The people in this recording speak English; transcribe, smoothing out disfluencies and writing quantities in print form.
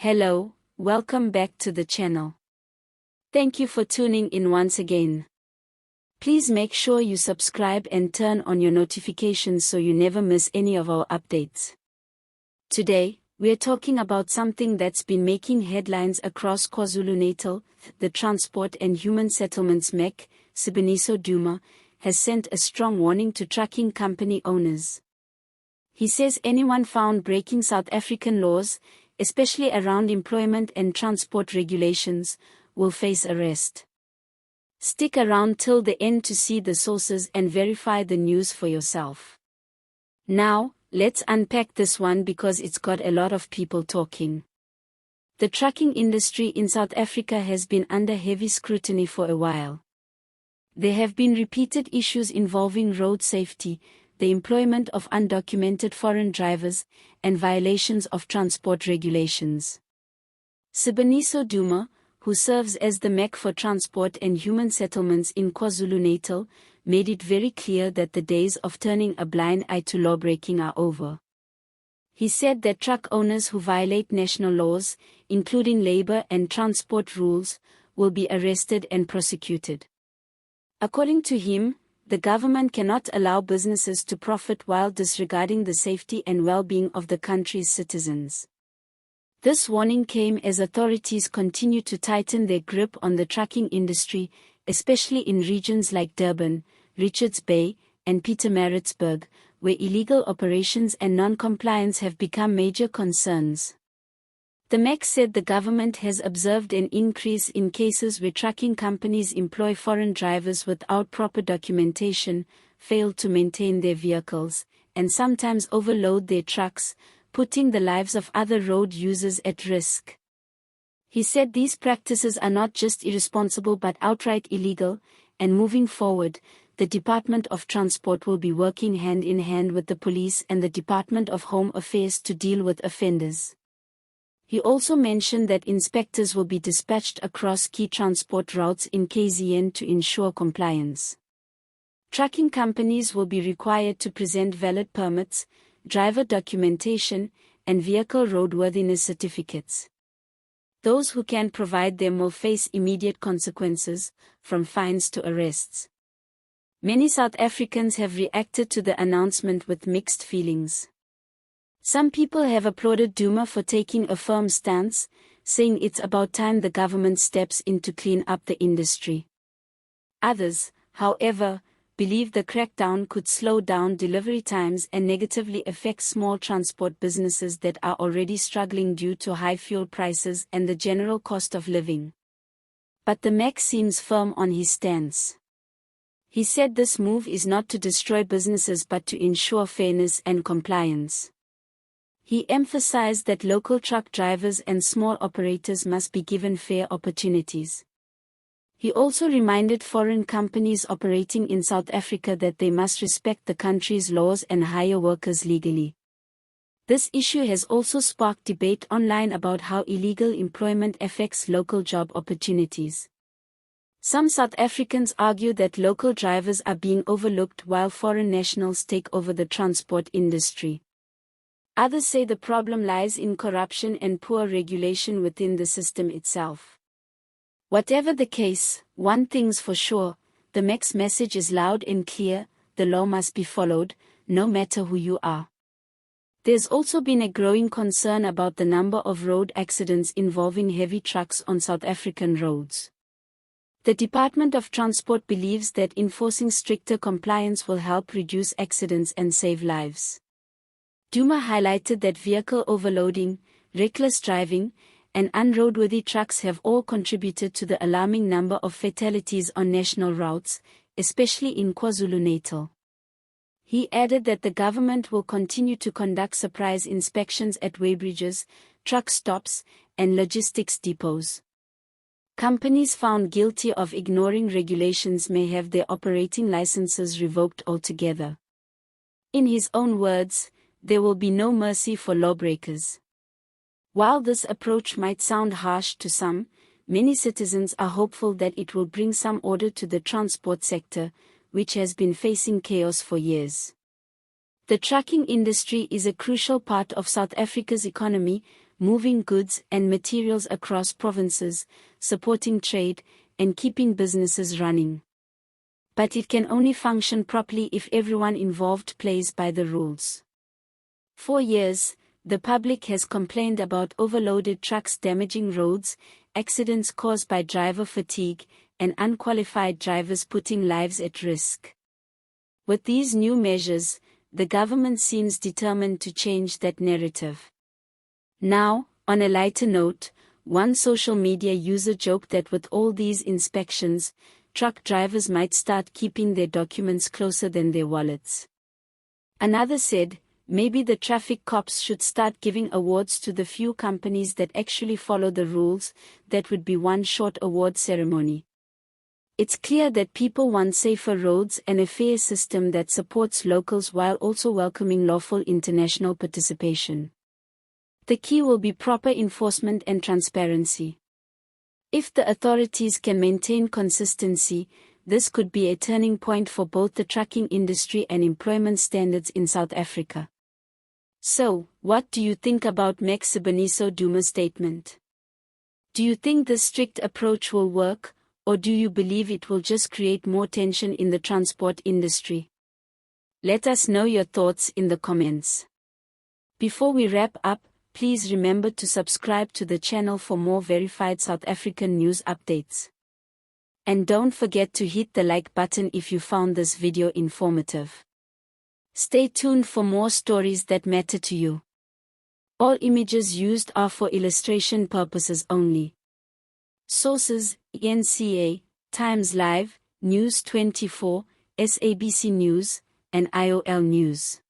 Hello, welcome back to the channel. Thank you for tuning in once again. Please make sure you subscribe and turn on your notifications so you never miss any of our updates. Today, we're talking about something that's been making headlines across KwaZulu-Natal. The Transport and Human Settlements MEC, Siboniso Duma, has sent a strong warning to trucking company owners. He says anyone found breaking South African laws, especially around employment and transport regulations, will face arrest. Stick around till the end to see the sources and verify the news for yourself. Now, let's unpack this one because it's got a lot of people talking. The trucking industry in South Africa has been under heavy scrutiny for a while. There have been repeated issues involving road safety, the employment of undocumented foreign drivers, and violations of transport regulations. Siboniso Duma, who serves as the MEC for Transport and Human Settlements in KwaZulu-Natal, made it very clear that the days of turning a blind eye to lawbreaking are over. He said that truck owners who violate national laws, including labor and transport rules, will be arrested and prosecuted. According to him, the government cannot allow businesses to profit while disregarding the safety and well-being of the country's citizens. This warning came as authorities continue to tighten their grip on the trucking industry, especially in regions like Durban, Richards Bay, and Pietermaritzburg, where illegal operations and non-compliance have become major concerns. The MEC said the government has observed an increase in cases where trucking companies employ foreign drivers without proper documentation, fail to maintain their vehicles, and sometimes overload their trucks, putting the lives of other road users at risk. He said these practices are not just irresponsible but outright illegal, and moving forward, the Department of Transport will be working hand in hand with the police and the Department of Home Affairs to deal with offenders. He also mentioned that inspectors will be dispatched across key transport routes in KZN to ensure compliance. Trucking companies will be required to present valid permits, driver documentation, and vehicle roadworthiness certificates. Those who can provide them will face immediate consequences, from fines to arrests. Many South Africans have reacted to the announcement with mixed feelings. Some people have applauded Duma for taking a firm stance, saying it's about time the government steps in to clean up the industry. Others, however, believe the crackdown could slow down delivery times and negatively affect small transport businesses that are already struggling due to high fuel prices and the general cost of living. But the MEC seems firm on his stance. He said this move is not to destroy businesses but to ensure fairness and compliance. He emphasized that local truck drivers and small operators must be given fair opportunities. He also reminded foreign companies operating in South Africa that they must respect the country's laws and hire workers legally. This issue has also sparked debate online about how illegal employment affects local job opportunities. Some South Africans argue that local drivers are being overlooked while foreign nationals take over the transport industry. Others say the problem lies in corruption and poor regulation within the system itself. Whatever the case, one thing's for sure, the MEC's message is loud and clear: the law must be followed, no matter who you are. There's also been a growing concern about the number of road accidents involving heavy trucks on South African roads. The Department of Transport believes that enforcing stricter compliance will help reduce accidents and save lives. Duma highlighted that vehicle overloading, reckless driving, and unroadworthy trucks have all contributed to the alarming number of fatalities on national routes, especially in KwaZulu-Natal. He added that the government will continue to conduct surprise inspections at weighbridges, truck stops, and logistics depots. Companies found guilty of ignoring regulations may have their operating licenses revoked altogether. In his own words, there will be no mercy for lawbreakers. While this approach might sound harsh to some, many citizens are hopeful that it will bring some order to the transport sector, which has been facing chaos for years. The trucking industry is a crucial part of South Africa's economy, moving goods and materials across provinces, supporting trade, and keeping businesses running. But it can only function properly if everyone involved plays by the rules. For years, the public has complained about overloaded trucks damaging roads, accidents caused by driver fatigue, and unqualified drivers putting lives at risk. With these new measures, the government seems determined to change that narrative. Now, on a lighter note, one social media user joked that with all these inspections, truck drivers might start keeping their documents closer than their wallets. Another said, maybe the traffic cops should start giving awards to the few companies that actually follow the rules. That would be one short award ceremony. It's clear that people want safer roads and a fair system that supports locals while also welcoming lawful international participation. The key will be proper enforcement and transparency. If the authorities can maintain consistency, this could be a turning point for both the trucking industry and employment standards in South Africa. So, what do you think about MEC Siboniso Duma's statement? Do you think this strict approach will work, or do you believe it will just create more tension in the transport industry? Let us know your thoughts in the comments. Before we wrap up, please remember to subscribe to the channel for more verified South African news updates. And don't forget to hit the like button if you found this video informative. Stay tuned for more stories that matter to you. All images used are for illustration purposes only. Sources: NCA, Times Live, News 24, SABC News, and IOL News.